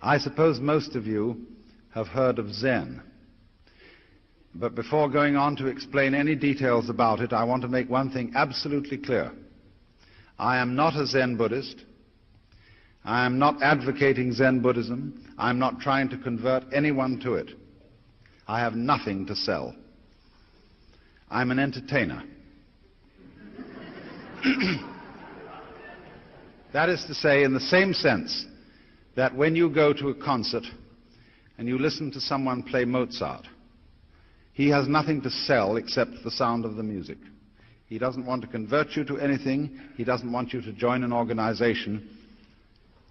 I suppose most of you have heard of Zen. But before going on to explain any details about it, I want to make one thing absolutely clear. I am not a Zen Buddhist. I am not advocating Zen Buddhism. I'm not trying to convert anyone to it. I have nothing to sell. I'm an entertainer. That is to say, in the same sense that when you go to a concert and you listen to someone play Mozart, he has nothing to sell except the sound of the music. He doesn't want to convert you to anything. He doesn't want you to join an organization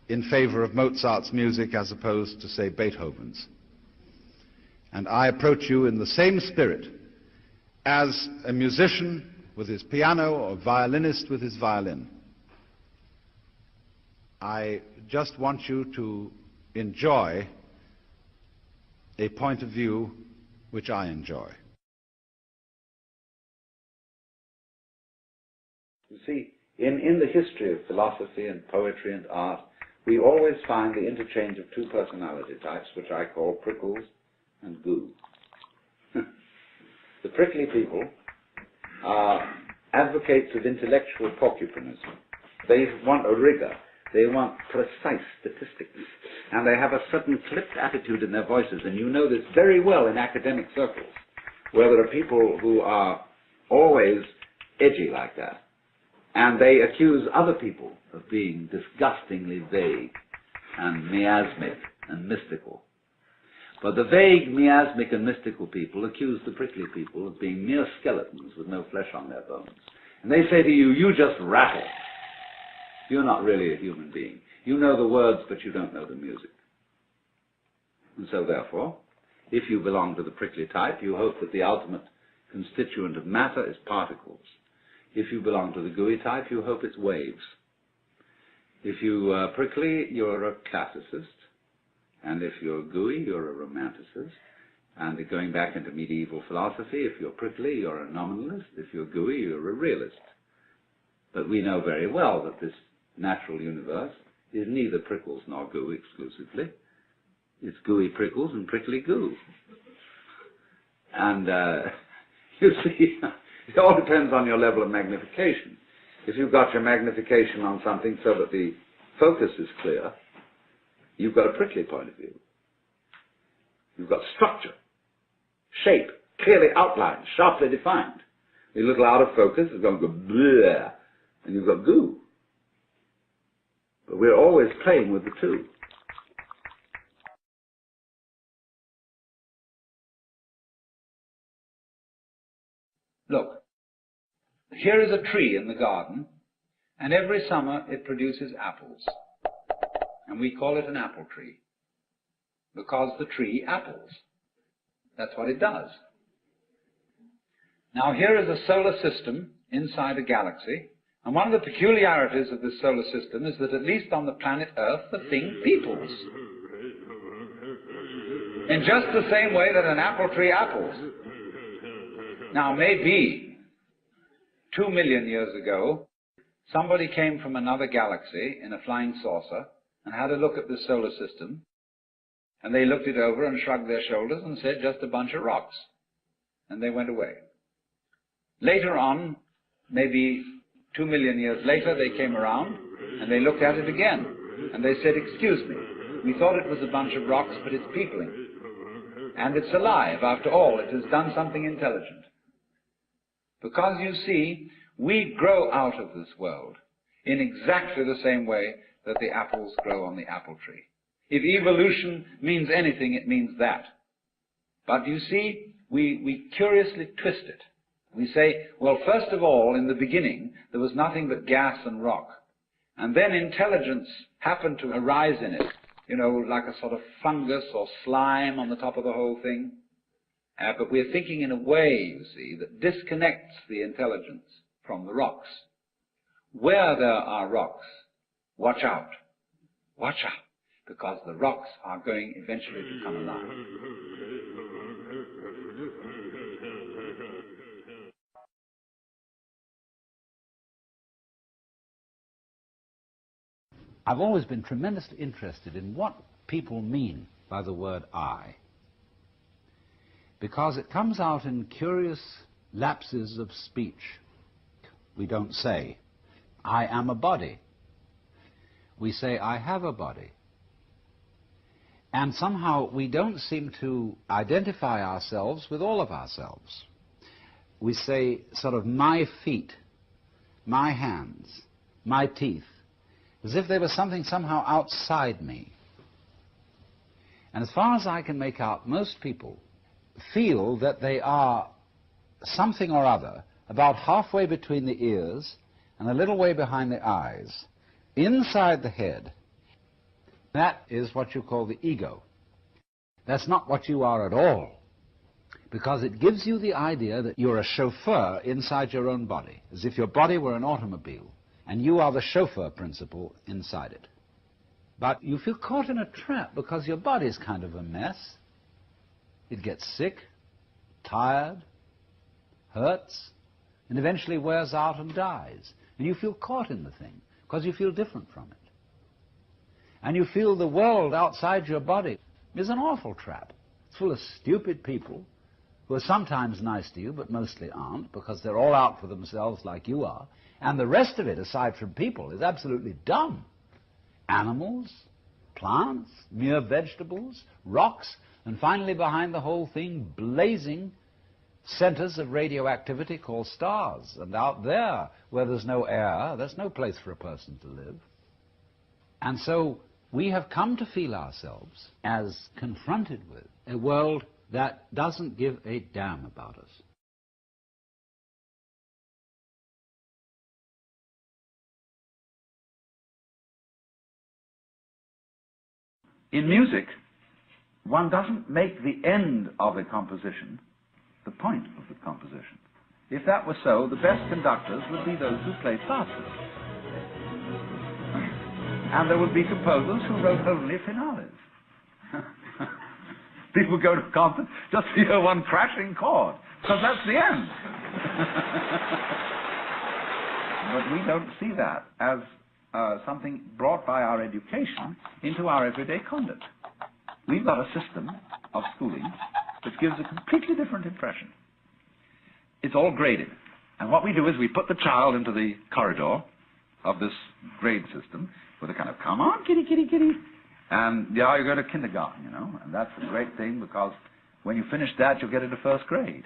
in favor of Mozart's music as opposed to, say, Beethoven's. And I approach you in the same spirit as a musician with his piano or a violinist with his violin. I just want you to enjoy a point of view which I enjoy. You see, in the history of philosophy and poetry and art, we always find the interchange of two personality types, which I call prickles and goo. The prickly people are advocates of intellectual porcupinism. They want a rigor. They want precise statistics. And they have a certain clipped attitude in their voices. And you know this very well in academic circles, where there are people who are always edgy like that. And they accuse other people of being disgustingly vague and miasmic and mystical. But the vague, miasmic, and mystical people accuse the prickly people of being mere skeletons with no flesh on their bones. And they say to you, you just rattle. You're not really a human being. You know the words, but you don't know the music. And so therefore, if you belong to the prickly type, you hope that the ultimate constituent of matter is particles. If you belong to the gooey type, you hope it's waves. If you are prickly, you're a classicist. And if you're gooey, you're a romanticist. And going back into medieval philosophy, if you're prickly, you're a nominalist. If you're gooey, you're a realist. But we know very well that this natural universe is neither prickles nor goo exclusively. It's gooey prickles and prickly goo. And you see, it all depends on your level of magnification. If you've got your magnification on something so that the focus is clear, you've got a prickly point of view. You've got structure, shape, clearly outlined, sharply defined. A little out of focus is going to go bleh, and you've got goo. But we're always playing with the two. Look, here is a tree in the garden, and every summer it produces apples. And we call it an apple tree, because the tree apples. That's what it does. Now here is a solar system inside a galaxy, and one of the peculiarities of this solar system is that at least on the planet Earth, the thing peoples. In just the same way that an apple tree apples. Now maybe 2 million years ago, somebody came from another galaxy in a flying saucer and had a look at this solar system, and they looked it over and shrugged their shoulders and said, just a bunch of rocks. And they went away. Later on, maybe 2 million years later, they came around and they looked at it again. And they said, excuse me, we thought it was a bunch of rocks, but it's peopling. And it's alive. After all, it has done something intelligent. Because you see, we grow out of this world in exactly the same way that the apples grow on the apple tree. If evolution means anything, it means that. But you see, we curiously twist it. We say, well, first of all, in the beginning, there was nothing but gas and rock. And then intelligence happened to arise in it, you know, like a sort of fungus or slime on the top of the whole thing. But we're thinking in a way, you see, that disconnects the intelligence from the rocks. Where there are rocks, watch out. Watch out, because the rocks are going eventually to come alive. I've always been tremendously interested in what people mean by the word I, because it comes out in curious lapses of speech. We don't say, I am a body. We say, I have a body. And somehow we don't seem to identify ourselves with all of ourselves. We say sort of my feet, my hands, my teeth, as if they were something somehow outside me. And as far as I can make out, most people feel that they are something or other about halfway between the ears and a little way behind the eyes, inside the head. That is what you call the ego. That's not what you are at all, because it gives you the idea that you're a chauffeur inside your own body, as if your body were an automobile, and you are the chauffeur principle inside it. But you feel caught in a trap because your body's kind of a mess. It gets sick, tired, hurts, and eventually wears out and dies. And you feel caught in the thing because you feel different from it. And you feel the world outside your body is an awful trap. It's full of stupid people who are sometimes nice to you but mostly aren't, because they're all out for themselves like you are. And the rest of it, aside from people, is absolutely dumb. Animals, plants, mere vegetables, rocks, and finally behind the whole thing, blazing centers of radioactivity called stars. And out there, where there's no air, there's no place for a person to live. And so we have come to feel ourselves as confronted with a world that doesn't give a damn about us. In music, one doesn't make the end of a composition the point of the composition. If that were so, the best conductors would be those who played fastest. And there would be composers who wrote only finales. People go to a concert just to hear one crashing chord, because that's the end. But we don't see that as something brought by our education into our everyday conduct. We've got a system of schooling that gives a completely different impression. It's all graded. And what we do is we put the child into the corridor of this grade system with a kind of, come on, kitty, kitty, kitty. And yeah, you go to kindergarten, you know, and that's a great thing, because when you finish that, you'll get into first grade.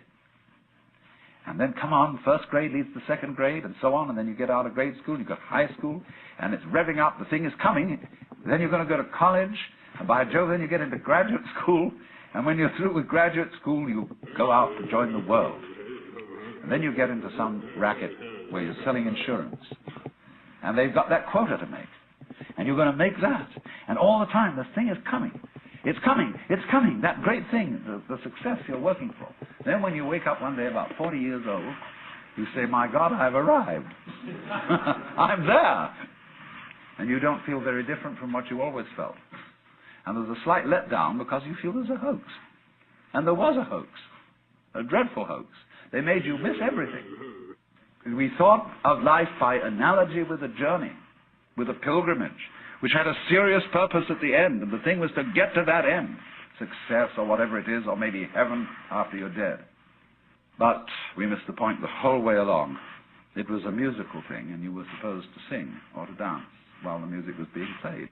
And then, come on, first grade leads to second grade, and so on, and then you get out of grade school, you've got high school, and it's revving up, the thing is coming. Then you're going to go to college, and by Jove, then you get into graduate school, and when you're through with graduate school, you go out to join the world. And then you get into some racket where you're selling insurance, and they've got that quota to make, and you're going to make that, and all the time, this thing is coming. It's coming, it's coming, that great thing, the success you're working for. Then when you wake up one day about 40 years old, you say, my God, I've arrived. I'm there. And you don't feel very different from what you always felt. And there's a slight letdown because you feel there's a hoax. And there was a hoax, a dreadful hoax. They made you miss everything. We thought of life by analogy with a journey, with a pilgrimage, which had a serious purpose at the end, and the thing was to get to that end, success or whatever it is, or maybe heaven after you're dead. But we missed the point the whole way along. It was a musical thing, and you were supposed to sing or to dance while the music was being played.